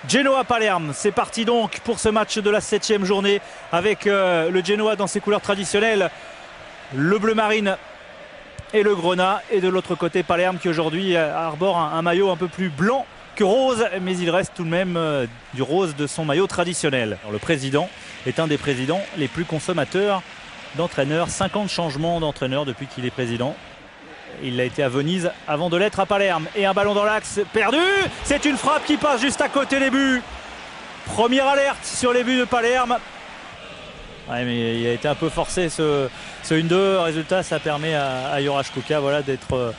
Genoa-Palerme, c'est parti donc pour ce match de la 7e journée avec le Genoa dans ses couleurs traditionnelles, le bleu marine et le grenat, et de l'autre côté Palerme qui aujourd'hui arbore un maillot un peu plus blanc que rose, mais il reste tout de même du rose de son maillot traditionnel. Alors, le président est un des présidents les plus consommateurs d'entraîneurs, 50 changements d'entraîneurs depuis qu'il est président. Il a été à Venise avant de l'être à Palerme. Et un ballon dans l'axe perdu. C'est une frappe qui passe juste à côté des buts. Première alerte sur les buts de Palerme. Ouais, mais il a été un peu forcé ce 1-2. Résultat, ça permet à Juraj Kuka, voilà, d'être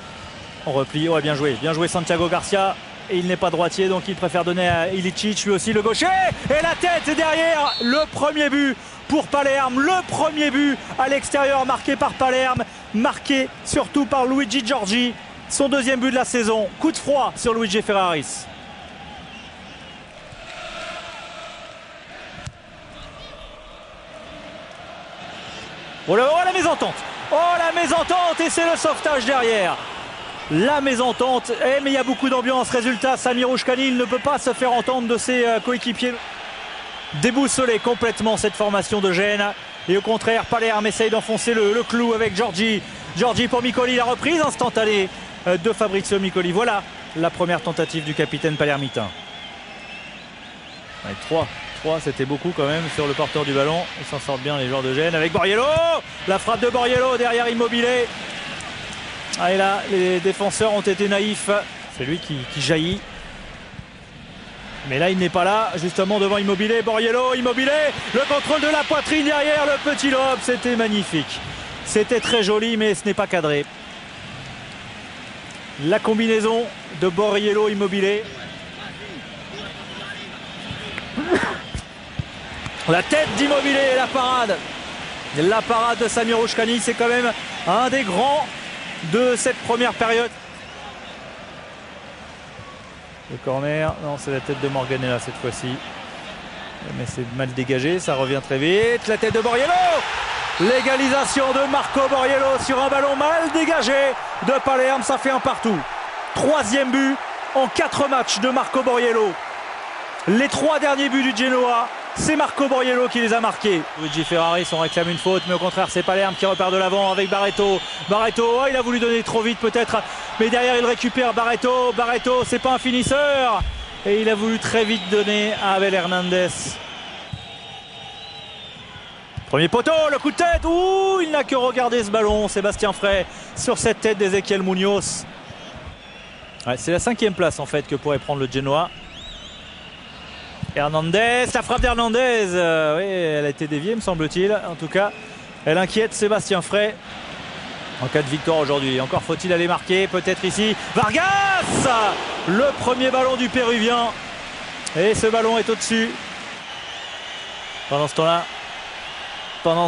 en repli. Ouais, bien joué Santiago Garcia. Et il n'est pas droitier, donc il préfère donner à Ilicic, lui aussi le gaucher. Et la tête derrière, le premier but pour Palerme, le premier but à l'extérieur marqué par Palerme, marqué surtout par Luigi Giorgi, son deuxième but de la saison. Coup de froid sur Luigi Ferraris. Oh la mésentente! Oh la mésentente, et c'est le sauvetage derrière. La mésentente, mais il y a beaucoup d'ambiance. Résultat, Samir Oushkani ne peut pas se faire entendre de ses coéquipiers. Déboussolé complètement cette formation de Gênes. Et au contraire, Palerme essaye d'enfoncer le clou avec Giorgi. Giorgi pour Micoli, la reprise instantanée de Fabrizio Micoli. Voilà la première tentative du capitaine palermitain. 3, c'était beaucoup quand même sur le porteur du ballon. Ils s'en sortent bien les joueurs de Gênes avec Borriello. La frappe de Borriello derrière Immobile. Ah, et là, les défenseurs ont été naïfs. C'est lui qui jaillit. Mais là, il n'est pas là, justement devant Immobile. Borriello, Immobile, le contrôle de la poitrine derrière, le petit lob. C'était magnifique. C'était très joli, mais ce n'est pas cadré. La combinaison de Borriello, Immobile. La tête d'Immobile et la parade. La parade de Samir Oushkani, c'est quand même un des grands de cette première période. Le corner, non, c'est la tête de Morganella cette fois-ci. Mais c'est mal dégagé, ça revient très vite. La tête de Borriello. L'égalisation de Marco Borriello sur un ballon mal dégagé de Palerme, ça fait un partout. 3e but en 4 matchs de Marco Borriello. Les 3 derniers buts du Genoa, c'est Marco Borriello qui les a marqués. Luigi Ferraris, on réclame une faute, mais au contraire c'est Palerme qui repart de l'avant avec Barreto. Barreto, oh, il a voulu donner trop vite peut-être, mais derrière il récupère Barreto. Barreto, c'est pas un finisseur, et il a voulu très vite donner à Abel Hernandez. Premier poteau, le coup de tête, ouh, il n'a que regardé ce ballon, Sébastien Frey, sur cette tête d'Ezequiel Munoz. Ouais, c'est la 5e place en fait que pourrait prendre le Genoa. Hernandez, la frappe d'Hernandez, oui, elle a été déviée me semble-t-il. En tout cas, elle inquiète Sébastien Frey en cas de victoire aujourd'hui. Encore faut-il aller marquer, peut-être ici. Vargas, le premier ballon du Péruvien. Et ce ballon est au-dessus. Pendant ce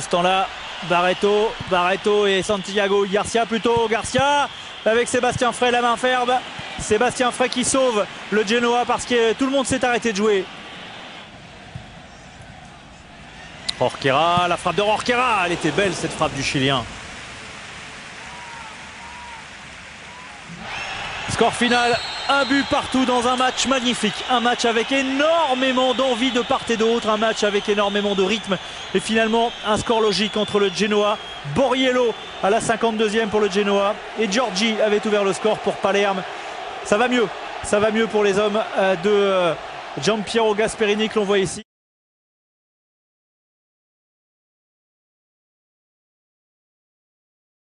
temps-là, Barreto et Santiago Garcia plutôt. Garcia avec Sébastien Frey, la main ferme. Sébastien Frey qui sauve le Genoa parce que tout le monde s'est arrêté de jouer. Jorquera, la frappe de Jorquera, elle était belle cette frappe du Chilien. Score final, un but partout dans un match magnifique. Un match avec énormément d'envie de part et d'autre, un match avec énormément de rythme. Et finalement, un score logique entre le Genoa. Borriello à la 52e pour le Genoa. Et Giorgi avait ouvert le score pour Palerme. Ça va mieux pour les hommes de Giampiero Gasperini que l'on voit ici.